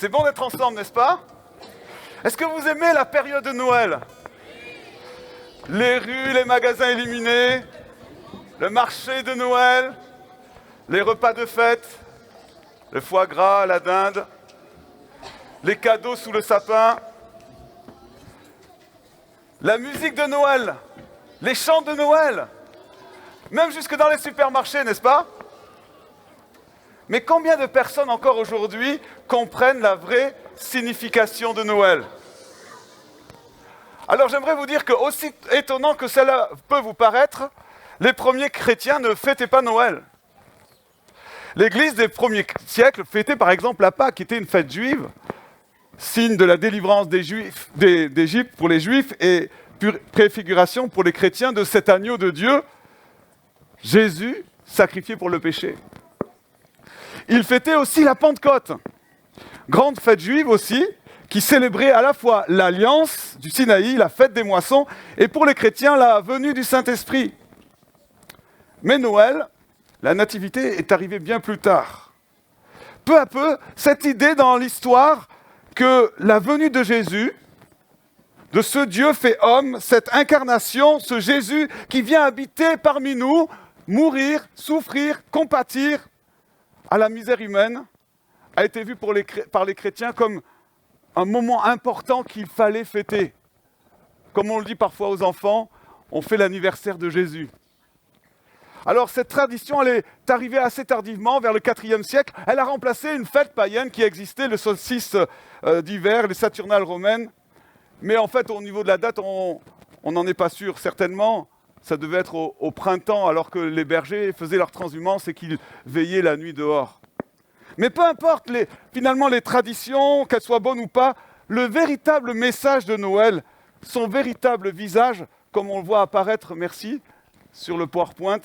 C'est bon d'être ensemble, n'est-ce pas? Est-ce que vous aimez la période de Noël? Les rues, les magasins illuminés, le marché de Noël, les repas de fête, le foie gras, la dinde, les cadeaux sous le sapin, la musique de Noël, les chants de Noël, même jusque dans les supermarchés, n'est-ce pas? Mais combien de personnes encore aujourd'hui comprennent la vraie signification de Noël? Alors j'aimerais vous dire que, aussi étonnant que cela peut vous paraître, les premiers chrétiens ne fêtaient pas Noël. L'Église des premiers siècles fêtait par exemple la Pâque, qui était une fête juive, signe de la délivrance d'Égypte pour les Juifs et préfiguration pour les chrétiens de cet agneau de Dieu, Jésus sacrifié pour le péché. Il fêtait aussi la Pentecôte, grande fête juive aussi, qui célébrait à la fois l'alliance du Sinaï, la fête des moissons, et pour les chrétiens, la venue du Saint-Esprit. Mais Noël, la nativité, est arrivée bien plus tard. Peu à peu, cette idée dans l'histoire que la venue de Jésus, de ce Dieu fait homme, cette incarnation, ce Jésus qui vient habiter parmi nous, mourir, souffrir, compatir à la misère humaine, a été vue par les chrétiens comme un moment important qu'il fallait fêter. Comme on le dit parfois aux enfants, on fait l'anniversaire de Jésus. Alors cette tradition, elle est arrivée assez tardivement, vers le IVe siècle. Elle a remplacé une fête païenne qui existait, le solstice d'hiver, les Saturnales romaines. Mais en fait, au niveau de la date, on n'en est pas sûr. Certainement, ça devait être au printemps, alors que les bergers faisaient leur transhumance et qu'ils veillaient la nuit dehors. Mais peu importe finalement les traditions, qu'elles soient bonnes ou pas, le véritable message de Noël, son véritable visage, comme on le voit apparaître, merci, sur le PowerPoint.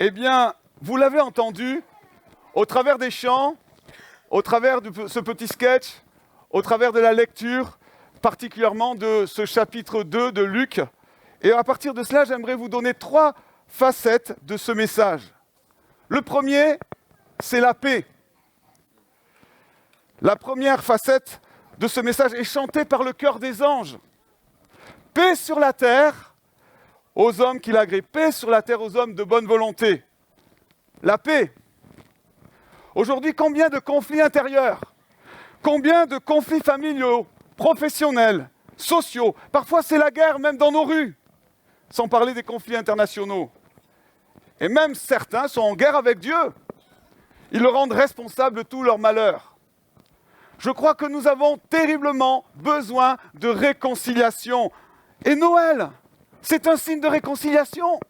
Eh bien, vous l'avez entendu, au travers des chants, au travers de ce petit sketch, au travers de la lecture, particulièrement de ce chapitre 2 de Luc. Et à partir de cela, j'aimerais vous donner 3 facettes de ce message. Le premier, c'est la paix. La première facette de ce message est chantée par le chœur des anges. Paix sur la terre aux hommes qui l'agréent. Paix sur la terre aux hommes de bonne volonté. La paix. Aujourd'hui, combien de conflits intérieurs? Combien de conflits familiaux, professionnels, sociaux? Parfois, c'est la guerre même dans nos rues. Sans parler des conflits internationaux. Et même certains sont en guerre avec Dieu. Ils le rendent responsable de tout leur malheur. Je crois que nous avons terriblement besoin de réconciliation. Et Noël, c'est un signe de réconciliation.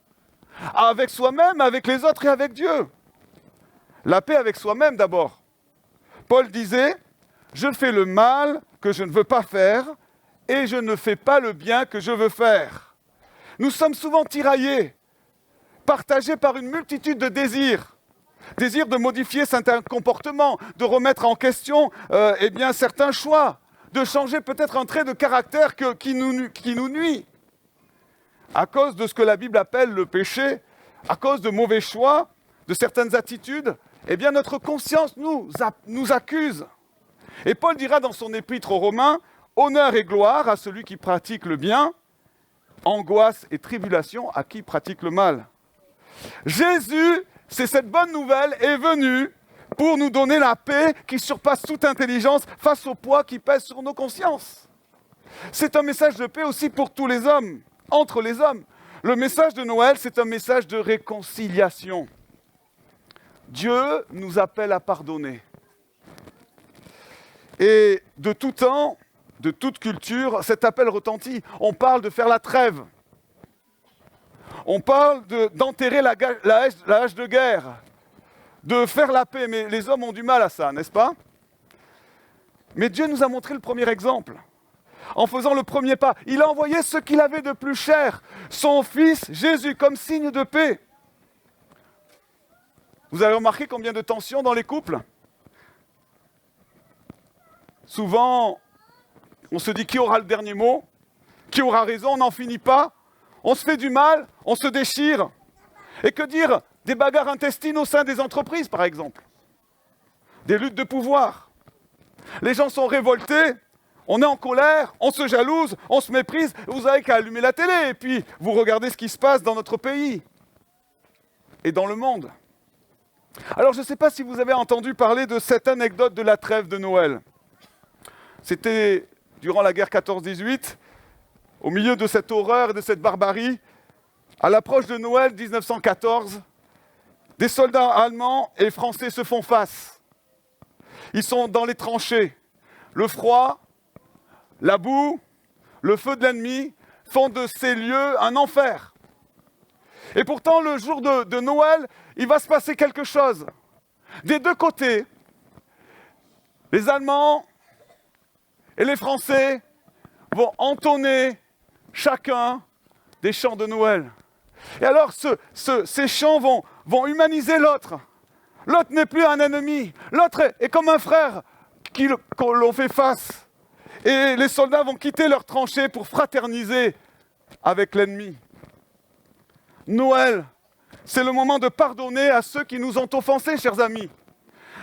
Avec soi-même, avec les autres et avec Dieu. La paix avec soi-même d'abord. Paul disait, « Je fais le mal que je ne veux pas faire et je ne fais pas le bien que je veux faire. » Nous sommes souvent tiraillés, partagés par une multitude de désirs. Désirs de modifier certains comportements, de remettre en question certains choix, de changer peut-être un trait de caractère qui nous nuit. À cause de ce que la Bible appelle le péché, à cause de mauvais choix, de certaines attitudes, notre conscience nous accuse. Et Paul dira dans son épître aux Romains, « Honneur et gloire à celui qui pratique le bien, angoisse et tribulation à qui pratique le mal. » Jésus, c'est cette bonne nouvelle, est venu pour nous donner la paix qui surpasse toute intelligence face au poids qui pèse sur nos consciences. C'est un message de paix aussi pour tous les hommes, entre les hommes. Le message de Noël, c'est un message de réconciliation. Dieu nous appelle à pardonner. Et de tout temps, de toute culture, cet appel retentit. On parle de faire la trêve. On parle d'enterrer la hache de guerre, de faire la paix. Mais les hommes ont du mal à ça, n'est-ce pas? Mais Dieu nous a montré le premier exemple. En faisant le premier pas, il a envoyé ce qu'il avait de plus cher, son Fils Jésus, comme signe de paix. Vous avez remarqué combien de tensions dans les couples? Souvent, on se dit qui aura le dernier mot, qui aura raison, on n'en finit pas, on se fait du mal, on se déchire. Et que dire des bagarres intestines au sein des entreprises, par exemple. Des luttes de pouvoir. Les gens sont révoltés, on est en colère, on se jalouse, on se méprise. Vous n'avez qu'à allumer la télé et puis vous regardez ce qui se passe dans notre pays et dans le monde. Alors je ne sais pas si vous avez entendu parler de cette anecdote de la trêve de Noël. C'était durant la guerre 14-18, au milieu de cette horreur et de cette barbarie, à l'approche de Noël 1914, des soldats allemands et français se font face. Ils sont dans les tranchées. Le froid, la boue, le feu de l'ennemi font de ces lieux un enfer. Et pourtant, le jour de Noël, il va se passer quelque chose. Des deux côtés, les Allemands et les Français vont entonner chacun des chants de Noël. Et alors, ces chants vont humaniser l'autre. L'autre n'est plus un ennemi. L'autre est comme un frère qu'on l'on fait face. Et les soldats vont quitter leurs tranchées pour fraterniser avec l'ennemi. Noël, c'est le moment de pardonner à ceux qui nous ont offensés, chers amis.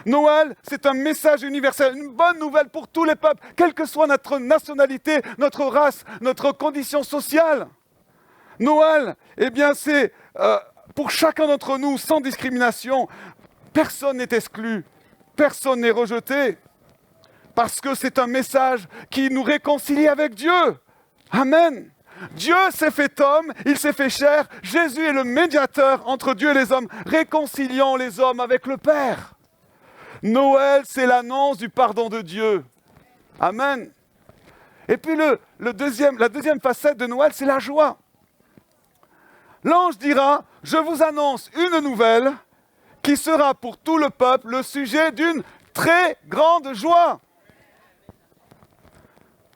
Noël, c'est un message universel, une bonne nouvelle pour tous les peuples, quelle que soit notre nationalité, notre race, notre condition sociale. Noël, eh bien, c'est pour chacun d'entre nous, sans discrimination. Personne n'est exclu, personne n'est rejeté, parce que c'est un message qui nous réconcilie avec Dieu. Amen. Dieu s'est fait homme, il s'est fait chair. Jésus est le médiateur entre Dieu et les hommes, réconciliant les hommes avec le Père. Noël, c'est l'annonce du pardon de Dieu. Amen. Et puis la deuxième facette de Noël, c'est la joie. L'ange dira, je vous annonce une nouvelle qui sera pour tout le peuple le sujet d'une très grande joie.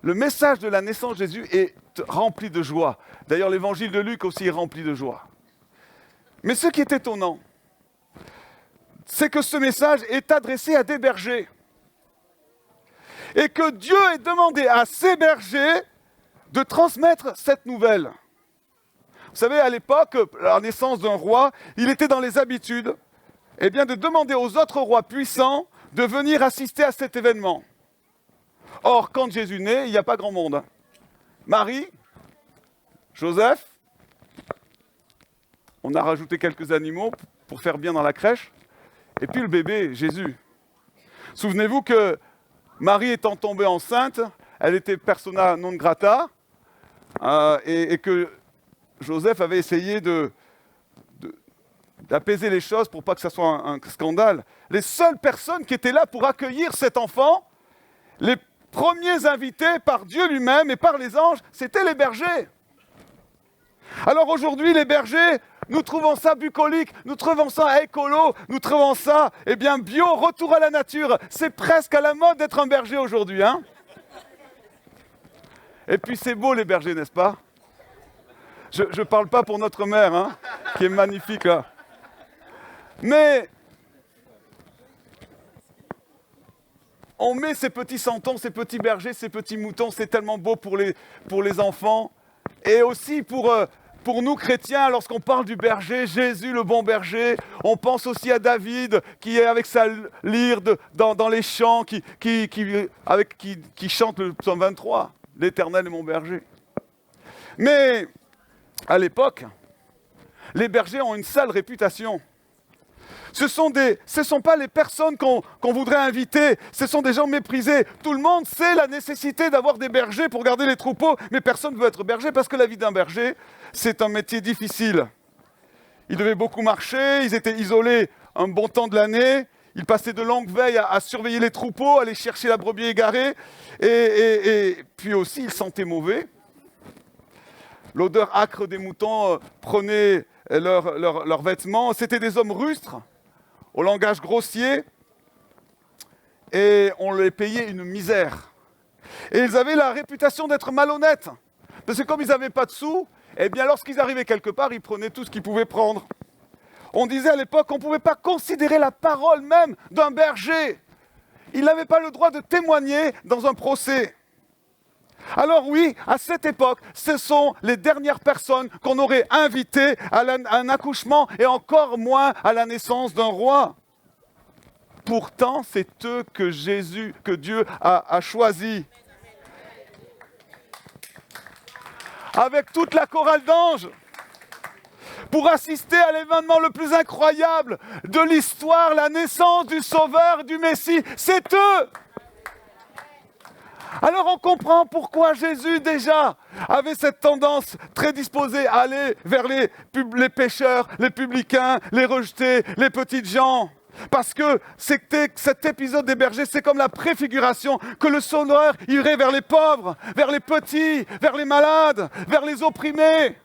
Le message de la naissance de Jésus est rempli de joie. D'ailleurs, l'évangile de Luc aussi est rempli de joie. Mais ce qui est étonnant, c'est que ce message est adressé à des bergers. Et que Dieu ait demandé à ces bergers de transmettre cette nouvelle. Vous savez, à l'époque, à la naissance d'un roi, il était dans les habitudes de demander aux autres rois puissants de venir assister à cet événement. Or, quand Jésus naît, il n'y a pas grand monde. Marie, Joseph, on a rajouté quelques animaux pour faire bien dans la crèche, et puis le bébé, Jésus. Souvenez-vous que Marie étant tombée enceinte, elle était persona non grata, et que Joseph avait essayé d'apaiser les choses pour pas que ça soit un scandale. Les seules personnes qui étaient là pour accueillir cet enfant, les premiers invités par Dieu lui-même et par les anges, c'était les bergers. Alors aujourd'hui, les bergers, nous trouvons ça bucolique, nous trouvons ça écolo, nous trouvons ça, bio, retour à la nature. C'est presque à la mode d'être un berger aujourd'hui, hein. Et puis c'est beau les bergers, n'est-ce pas? Je ne parle pas pour notre mère, hein, qui est magnifique là. Mais on met ces petits santons, ces petits bergers, ces petits moutons, c'est tellement beau pour les enfants. Et aussi pour nous chrétiens, lorsqu'on parle du berger, Jésus le bon berger, on pense aussi à David qui est avec sa lyre dans les champs, qui chante le psaume 23, « L'Éternel est mon berger ». Mais à l'époque, les bergers ont une sale réputation. Ce sont pas les personnes qu'on voudrait inviter, ce sont des gens méprisés. Tout le monde sait la nécessité d'avoir des bergers pour garder les troupeaux, mais personne ne veut être berger parce que la vie d'un berger, c'est un métier difficile. Ils devaient beaucoup marcher, ils étaient isolés un bon temps de l'année, ils passaient de longues veilles à surveiller les troupeaux, à aller chercher la brebis égarée, et puis aussi ils sentaient mauvais. L'odeur âcre des moutons prenait leurs vêtements. C'était des hommes rustres, au langage grossier, et on les payait une misère. Et ils avaient la réputation d'être malhonnêtes, parce que comme ils n'avaient pas de sous, lorsqu'ils arrivaient quelque part, ils prenaient tout ce qu'ils pouvaient prendre. On disait à l'époque qu'on ne pouvait pas considérer la parole même d'un berger. Il n'avait pas le droit de témoigner dans un procès. Alors oui, à cette époque, ce sont les dernières personnes qu'on aurait invitées à un accouchement et encore moins à la naissance d'un roi. Pourtant, c'est eux que Dieu a choisis. Avec toute la chorale d'anges, pour assister à l'événement le plus incroyable de l'histoire, la naissance du Sauveur, du Messie, c'est eux. Alors on comprend pourquoi Jésus déjà avait cette tendance très disposée à aller vers les pécheurs, les publicains, les rejetés, les petites gens. Parce que cet épisode des bergers, c'est comme la préfiguration que le Sauveur irait vers les pauvres, vers les petits, vers les malades, vers les opprimés.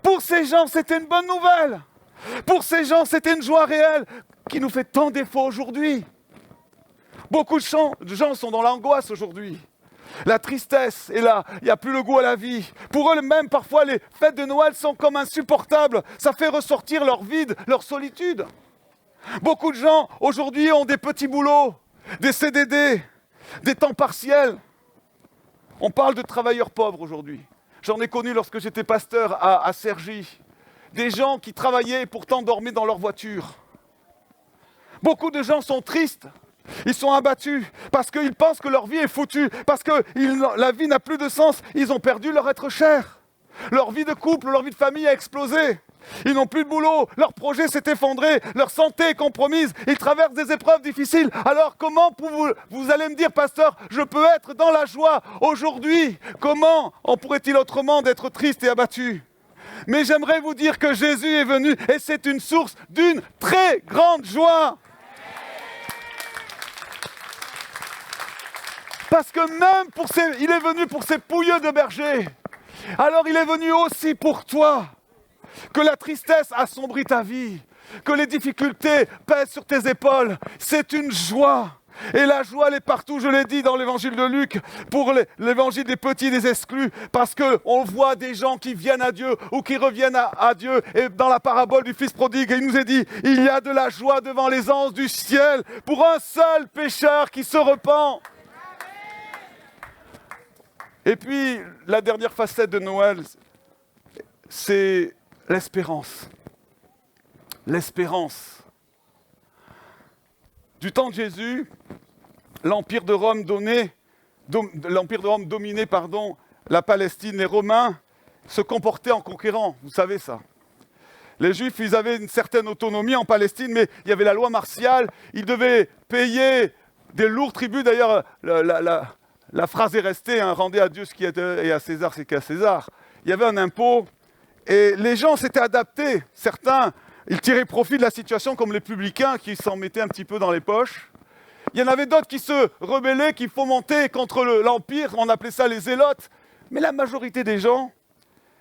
Pour ces gens, c'était une bonne nouvelle. Pour ces gens, c'était une joie réelle qui nous fait tant défaut aujourd'hui. Beaucoup de gens sont dans l'angoisse aujourd'hui. La tristesse est là, il n'y a plus le goût à la vie. Pour eux-mêmes, parfois, les fêtes de Noël sont comme insupportables. Ça fait ressortir leur vide, leur solitude. Beaucoup de gens, aujourd'hui, ont des petits boulots, des CDD, des temps partiels. On parle de travailleurs pauvres aujourd'hui. J'en ai connu lorsque j'étais pasteur à Cergy. Des gens qui travaillaient et pourtant dormaient dans leur voiture. Beaucoup de gens sont tristes. Ils sont abattus parce qu'ils pensent que leur vie est foutue, parce que la vie n'a plus de sens. Ils ont perdu leur être cher. Leur vie de couple, leur vie de famille a explosé. Ils n'ont plus de boulot, leur projet s'est effondré, leur santé est compromise, ils traversent des épreuves difficiles. Alors comment vous allez me dire, pasteur, je peux être dans la joie aujourd'hui? Comment en pourrait-il autrement d'être triste et abattu? Mais j'aimerais vous dire que Jésus est venu et c'est une source d'une très grande joie. Parce que même il est venu pour ces pouilleux de bergers. Alors il est venu aussi pour toi. Que la tristesse assombrit ta vie, que les difficultés pèsent sur tes épaules, c'est une joie. Et la joie, elle est partout, je l'ai dit dans l'évangile de Luc, pour l'évangile des petits et des exclus, parce qu'on voit des gens qui viennent à Dieu ou qui reviennent à Dieu. Et dans la parabole du fils prodigue, il nous est dit, il y a de la joie devant les anges du ciel pour un seul pécheur qui se repent. Et puis, la dernière facette de Noël, c'est l'espérance. L'espérance. Du temps de Jésus, l'Empire de Rome dominait la Palestine. Les Romains se comportaient en conquérants, vous savez ça. Les Juifs, ils avaient une certaine autonomie en Palestine, mais il y avait la loi martiale. Ils devaient payer des lourds tributs. D'ailleurs, la phrase est restée, hein, rendez à Dieu ce qui est et à César ce qui est à César. Il y avait un impôt. Et les gens s'étaient adaptés. Certains, ils tiraient profit de la situation, comme les publicains qui s'en mettaient un petit peu dans les poches. Il y en avait d'autres qui se rebellaient, qui fomentaient contre l'Empire. On appelait ça les zélotes. Mais la majorité des gens,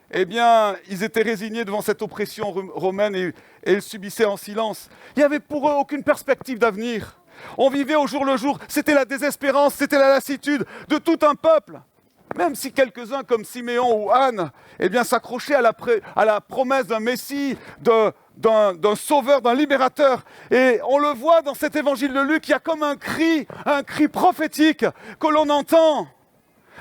eh bien, ils étaient résignés devant cette oppression romaine et ils subissaient en silence. Il n'y avait pour eux aucune perspective d'avenir. On vivait au jour le jour. C'était la désespérance, c'était la lassitude de tout un peuple. Même si quelques-uns comme Siméon ou Anne, eh bien, s'accrochaient à la promesse d'un Messie, d'un sauveur, d'un libérateur. Et on le voit dans cet évangile de Luc, il y a comme un cri prophétique que l'on entend.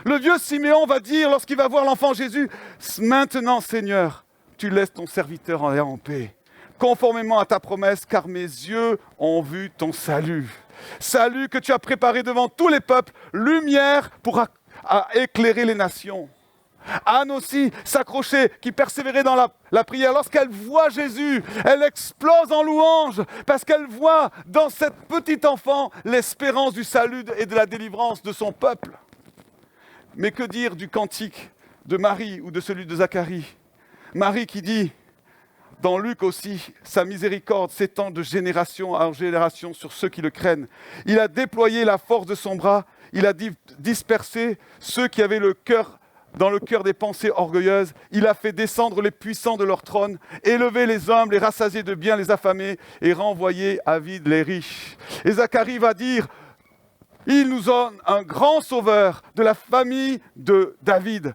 Le vieux Siméon va dire, lorsqu'il va voir l'enfant Jésus, « Maintenant, Seigneur, tu laisses ton serviteur aller en paix, conformément à ta promesse, car mes yeux ont vu ton salut. Salut que tu as préparé devant tous les peuples, lumière pour à éclairer les nations. » Anne aussi s'accrochait, qui persévérait dans la prière. Lorsqu'elle voit Jésus, elle explose en louange, parce qu'elle voit dans cet petit enfant l'espérance du salut et de la délivrance de son peuple. Mais que dire du cantique de Marie ou de celui de Zacharie? Marie qui dit, dans Luc aussi, sa miséricorde s'étend de génération en génération sur ceux qui le craignent. Il a déployé la force de son bras, il a dispersé ceux qui avaient dans le cœur des pensées orgueilleuses. Il a fait descendre les puissants de leur trône, élevé les humbles, les rassasier de biens les affamés et renvoyer à vide les riches. Et Zacharie va dire Il nous donne un grand sauveur de la famille de David.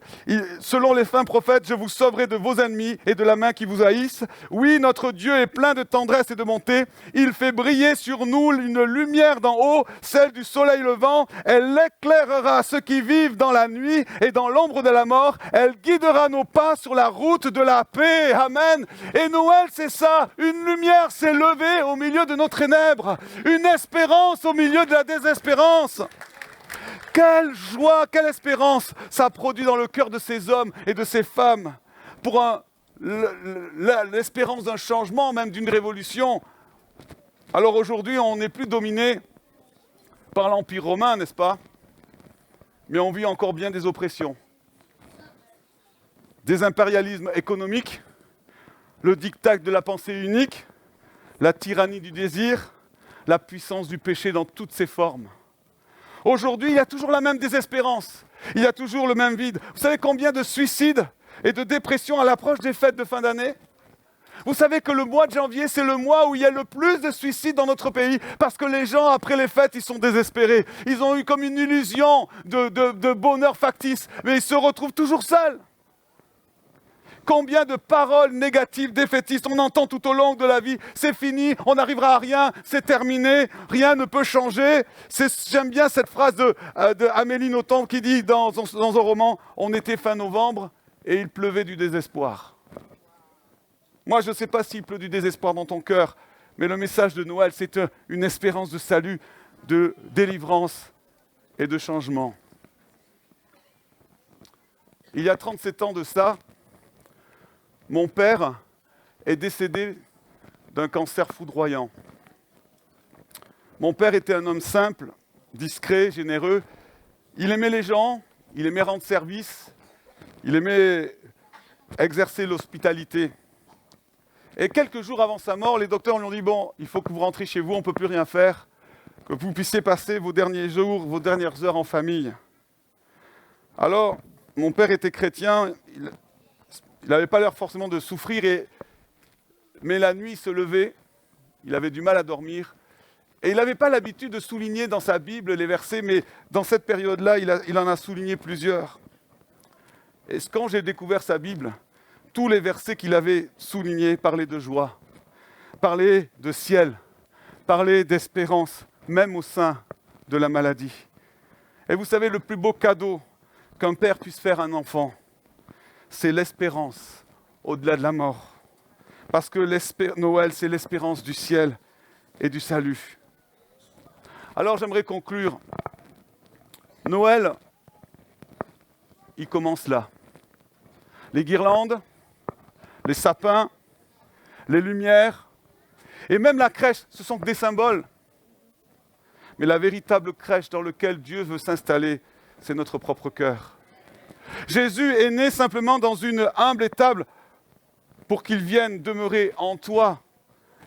Selon les fins prophètes, je vous sauverai de vos ennemis et de la main qui vous haïssent. Oui, notre Dieu est plein de tendresse et de bonté. Il fait briller sur nous une lumière d'en haut, celle du soleil levant. Elle éclairera ceux qui vivent dans la nuit et dans l'ombre de la mort. Elle guidera nos pas sur la route de la paix. Amen. Et Noël, c'est ça. Une lumière s'est levée au milieu de nos ténèbres. Une espérance au milieu de la désespérance. Quelle joie, quelle espérance ça produit dans le cœur de ces hommes et de ces femmes pour l'espérance d'un changement, même d'une révolution. Alors aujourd'hui, on n'est plus dominé par l'Empire romain, n'est-ce pas? Mais on vit encore bien des oppressions, des impérialismes économiques, le diktat de la pensée unique, la tyrannie du désir, la puissance du péché dans toutes ses formes. Aujourd'hui, il y a toujours la même désespérance, il y a toujours le même vide. Vous savez combien de suicides et de dépressions à l'approche des fêtes de fin d'année? Vous savez que le mois de janvier, c'est le mois où il y a le plus de suicides dans notre pays, parce que les gens, après les fêtes, ils sont désespérés. Ils ont eu comme une illusion de bonheur factice, mais ils se retrouvent toujours seuls. Combien de paroles négatives, défaitistes, on entend tout au long de la vie. C'est fini, on n'arrivera à rien, c'est terminé, rien ne peut changer. J'aime bien cette phrase de Amélie Nothomb qui dit dans un roman, on était fin novembre et il pleuvait du désespoir. Moi, je ne sais pas s'il pleut du désespoir dans ton cœur, mais le message de Noël, c'est une espérance de salut, de délivrance et de changement. Il y a 37 ans de ça, mon père est décédé d'un cancer foudroyant. Mon père était un homme simple, discret, généreux. Il aimait les gens, il aimait rendre service, il aimait exercer l'hospitalité. Et quelques jours avant sa mort, les docteurs lui ont dit « Bon, il faut que vous rentriez chez vous, on ne peut plus rien faire, que vous puissiez passer vos derniers jours, vos dernières heures en famille. » Alors, mon père était chrétien, il n'avait pas l'air forcément de souffrir, mais la nuit il se levait, il avait du mal à dormir, et il n'avait pas l'habitude de souligner dans sa Bible les versets, mais dans cette période-là, il en a souligné plusieurs. Et quand j'ai découvert sa Bible, tous les versets qu'il avait soulignés parlaient de joie, parlaient de ciel, parlaient d'espérance, même au sein de la maladie. Et vous savez, le plus beau cadeau qu'un père puisse faire à un enfant, c'est l'espérance au-delà de la mort. Parce que Noël, c'est l'espérance du ciel et du salut. Alors j'aimerais conclure. Noël, il commence là. Les guirlandes, les sapins, les lumières, et même la crèche, ce sont que des symboles. Mais la véritable crèche dans laquelle Dieu veut s'installer, c'est notre propre cœur. Jésus est né simplement dans une humble étable pour qu'il vienne demeurer en toi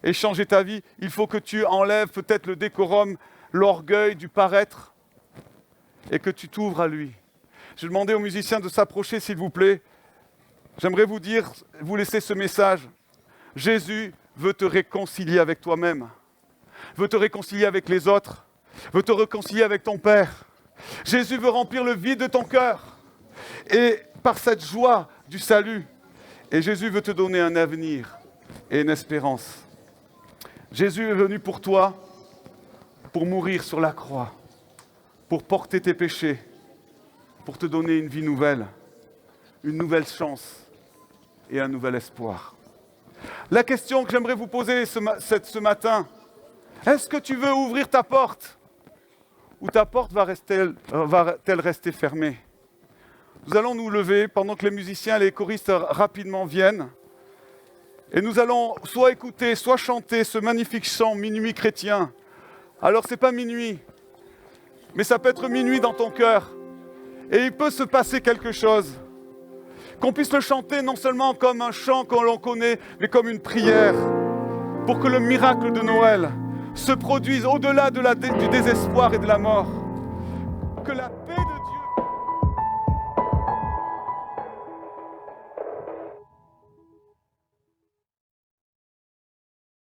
et changer ta vie. Il faut que tu enlèves peut-être le décorum, l'orgueil du paraître et que tu t'ouvres à lui. Je demandais aux musiciens de s'approcher, s'il vous plaît. J'aimerais vous laisser ce message. Jésus veut te réconcilier avec toi-même, veut te réconcilier avec les autres, veut te réconcilier avec ton Père. Jésus veut remplir le vide de ton cœur. Et par cette joie du salut, et Jésus veut te donner un avenir et une espérance. Jésus est venu pour toi, pour mourir sur la croix, pour porter tes péchés, pour te donner une vie nouvelle, une nouvelle chance et un nouvel espoir. La question que j'aimerais vous poser ce matin, est-ce que tu veux ouvrir ta porte ou ta porte va-t-elle rester fermée? Nous allons nous lever pendant que les musiciens et les choristes rapidement viennent. Et nous allons soit écouter, soit chanter ce magnifique chant Minuit chrétien. Alors ce n'est pas minuit, mais ça peut être minuit dans ton cœur. Et il peut se passer quelque chose. Qu'on puisse le chanter non seulement comme un chant que l'on connaît, mais comme une prière. Pour que le miracle de Noël se produise au-delà du désespoir et de la mort. Que la